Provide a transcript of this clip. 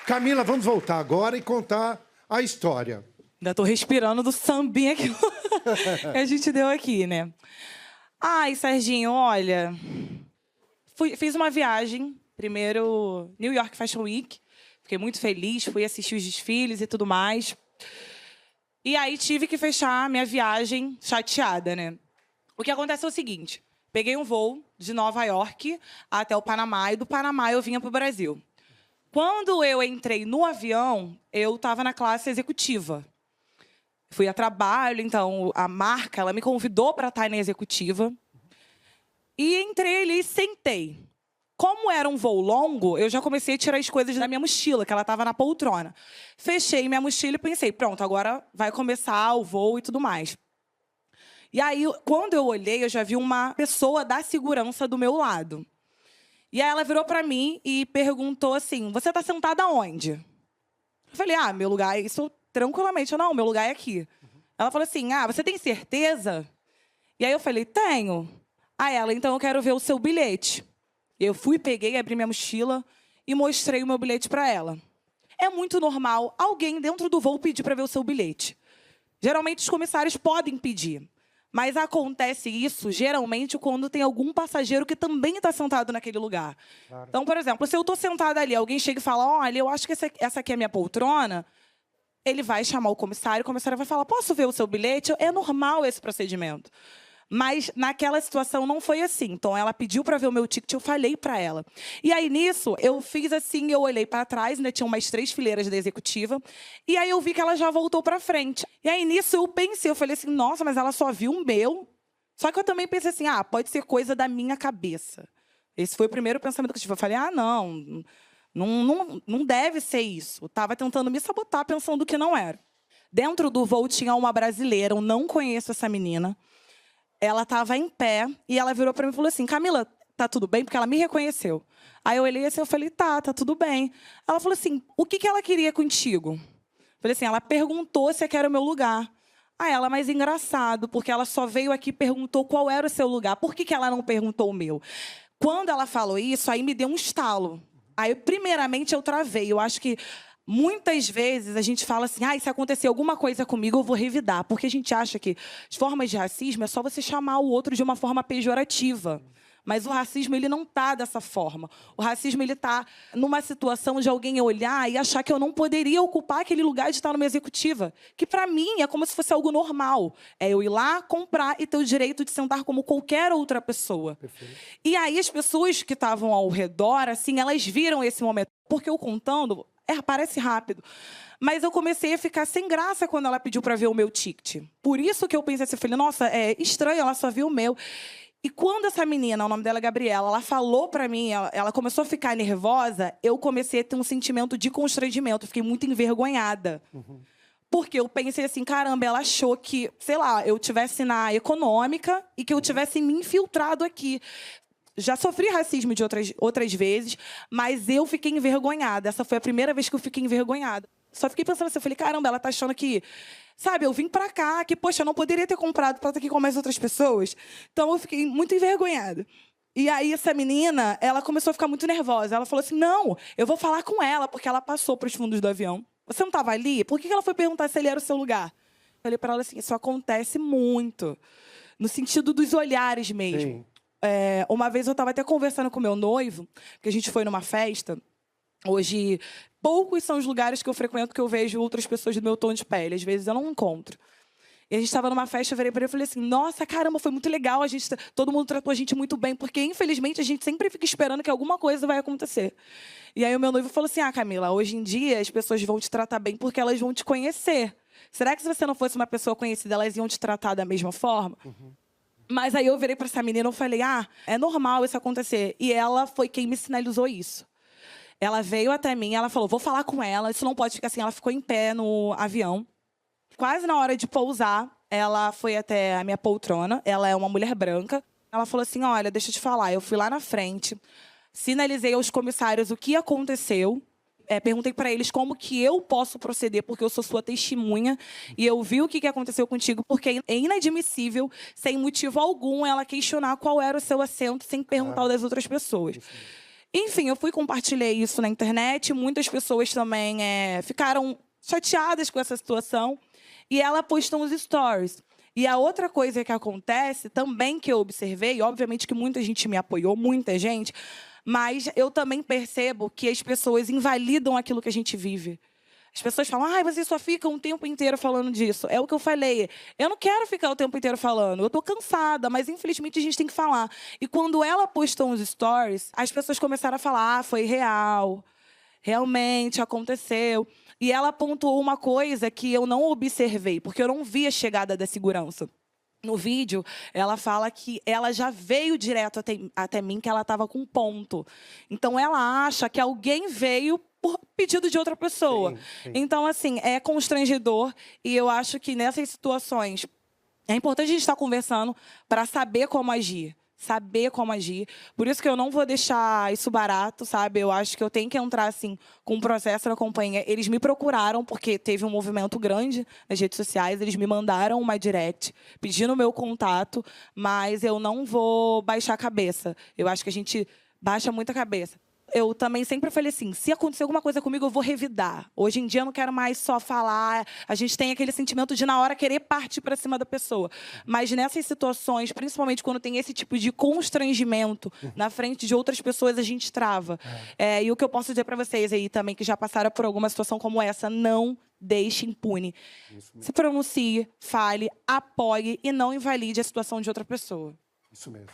Camila, vamos voltar agora e contar a história. Ainda tô respirando do sambinha que a gente deu aqui, né? Ai, Serginho, olha... Fiz uma viagem, primeiro New York Fashion Week. Fiquei muito feliz, fui assistir os desfiles e tudo mais. E aí tive que fechar minha viagem chateada, né? O que acontece é o seguinte. Peguei um voo de Nova York até o Panamá, e do Panamá eu vinha para o Brasil. Quando eu entrei no avião, eu estava na classe executiva. Fui a trabalho, então a marca ela me convidou para estar na executiva. E entrei ali e sentei. Como era um voo longo, eu já comecei a tirar as coisas da minha mochila, que ela estava na poltrona. Fechei minha mochila e pensei, pronto, agora vai começar o voo e tudo mais. E aí, quando eu olhei, eu já vi uma pessoa da segurança do meu lado. E aí ela virou para mim e perguntou assim, você está sentada onde? Eu falei, meu lugar é isso tranquilamente. Não, meu lugar é aqui. Ela falou assim, você tem certeza? E aí eu falei, tenho. Ela, então eu quero ver o seu bilhete. Eu fui, peguei, abri minha mochila e mostrei o meu bilhete para ela. É muito normal alguém dentro do voo pedir para ver o seu bilhete. Geralmente os comissários podem pedir. Mas acontece isso, geralmente, quando tem algum passageiro que também está sentado naquele lugar. Claro. Então, por exemplo, se eu estou sentada ali, alguém chega e fala, olha, eu acho que essa aqui é a minha poltrona, ele vai chamar o comissário vai falar, posso ver o seu bilhete? É normal esse procedimento. Mas naquela situação não foi assim. Então, ela pediu para ver o meu ticket, eu falei para ela. E aí, nisso, eu fiz assim, eu olhei para trás, ainda tinha umas 3 fileiras da executiva, e aí eu vi que ela já voltou para frente. E aí, nisso, eu falei assim, nossa, mas ela só viu o meu. Só que eu também pensei assim, pode ser coisa da minha cabeça. Esse foi o primeiro pensamento que eu tive. Eu falei, não deve ser isso. Eu estava tentando me sabotar, pensando que não era. Dentro do voo tinha uma brasileira, eu não conheço essa menina. Ela estava em pé e ela virou para mim e falou assim, Camila, tá tudo bem? Porque ela me reconheceu. Aí eu olhei assim, eu falei, tá tudo bem. Ela falou assim, o que ela queria contigo? Eu falei assim, ela perguntou se aqui era o meu lugar. Ela, mas engraçado, porque ela só veio aqui e perguntou qual era o seu lugar. Por que ela não perguntou o meu? Quando ela falou isso, aí me deu um estalo. Aí, primeiramente, eu travei. Eu acho que muitas vezes a gente fala assim, se acontecer alguma coisa comigo, eu vou revidar. Porque a gente acha que as formas de racismo é só você chamar o outro de uma forma pejorativa. Mas o racismo ele não está dessa forma. O racismo ele está numa situação de alguém olhar e achar que eu não poderia ocupar aquele lugar de estar numa executiva. Que, para mim, é como se fosse algo normal. É eu ir lá, comprar e ter o direito de sentar como qualquer outra pessoa. Perfeito. E aí as pessoas que estavam ao redor, assim, elas viram esse momento. Porque eu contando... parece rápido. Mas eu comecei a ficar sem graça quando ela pediu para ver o meu ticket. Por isso que eu pensei assim, eu falei, nossa, é estranho, ela só viu o meu. E quando essa menina, o nome dela é Gabriela, ela falou para mim, ela começou a ficar nervosa, eu comecei a ter um sentimento de constrangimento, eu fiquei muito envergonhada. Porque eu pensei assim, caramba, ela achou que, sei lá, eu tivesse na econômica e que eu tivesse me infiltrado aqui. Já sofri racismo de outras vezes, mas eu fiquei envergonhada. Essa foi a primeira vez que eu fiquei envergonhada. Só fiquei pensando assim, eu falei, caramba, ela tá achando que... Sabe, eu vim pra cá, que, poxa, eu não poderia ter comprado pra estar aqui com mais outras pessoas. Então, eu fiquei muito envergonhada. E aí, essa menina, ela começou a ficar muito nervosa. Ela falou assim, não, eu vou falar com ela, porque ela passou pros fundos do avião. Você não estava ali? Por que ela foi perguntar se ele era o seu lugar? Eu falei pra ela assim, isso acontece muito. No sentido dos olhares mesmo. Sim. Uma vez eu estava até conversando com meu noivo, porque a gente foi numa festa. Hoje, poucos são os lugares que eu frequento que eu vejo outras pessoas do meu tom de pele. Às vezes eu não encontro. E a gente estava numa festa, eu virei para ele e falei assim, nossa, caramba, foi muito legal, todo mundo tratou a gente muito bem, porque, infelizmente, a gente sempre fica esperando que alguma coisa vai acontecer. E aí o meu noivo falou assim, Camila, hoje em dia as pessoas vão te tratar bem porque elas vão te conhecer. Será que se você não fosse uma pessoa conhecida, elas iam te tratar da mesma forma? Mas aí eu virei para essa menina e falei, é normal isso acontecer. E ela foi quem me sinalizou isso. Ela veio até mim, ela falou, vou falar com ela, isso não pode ficar assim. Ela ficou em pé no avião. Quase na hora de pousar, ela foi até a minha poltrona. Ela é uma mulher branca. Ela falou assim, olha, deixa eu te falar. Eu fui lá na frente, sinalizei aos comissários o que aconteceu. Perguntei para eles como que eu posso proceder, porque eu sou sua testemunha, e eu vi o que aconteceu contigo, porque é inadmissível, sem motivo algum, ela questionar qual era o seu assento, sem perguntar o das outras pessoas. Enfim, eu compartilhei isso na internet. Muitas pessoas também ficaram chateadas com essa situação. E ela postou uns stories. E a outra coisa que acontece, também que eu observei, obviamente que muita gente me apoiou, muita gente, mas eu também percebo que as pessoas invalidam aquilo que a gente vive. As pessoas falam, você só fica um tempo inteiro falando disso. É o que eu falei. Eu não quero ficar o tempo inteiro falando. Eu tô cansada, mas infelizmente a gente tem que falar. E quando ela postou uns stories, as pessoas começaram a falar, foi real. Realmente aconteceu. E ela pontuou uma coisa que eu não observei, porque eu não vi a chegada da segurança. No vídeo, ela fala que ela já veio direto até mim, que ela estava com ponto. Então, ela acha que alguém veio por pedido de outra pessoa. Sim. Então, assim, é constrangedor. E eu acho que nessas situações é importante a gente estar conversando para saber como agir. Saber como agir. Por isso que eu não vou deixar isso barato, sabe? Eu acho que eu tenho que entrar, assim, com um processo na companhia. Eles me procuraram, porque teve um movimento grande nas redes sociais. Eles me mandaram uma direct, pedindo o meu contato, mas eu não vou baixar a cabeça. Eu acho que a gente baixa muito a cabeça. Eu também sempre falei assim, se acontecer alguma coisa comigo, eu vou revidar. Hoje em dia, eu não quero mais só falar. A gente tem aquele sentimento de, na hora, querer partir para cima da pessoa. Mas nessas situações, principalmente quando tem esse tipo de constrangimento na frente de outras pessoas, a gente trava. E o que eu posso dizer para vocês aí também, que já passaram por alguma situação como essa, não deixe impune. Se pronuncie, fale, apoie e não invalide a situação de outra pessoa. Isso mesmo.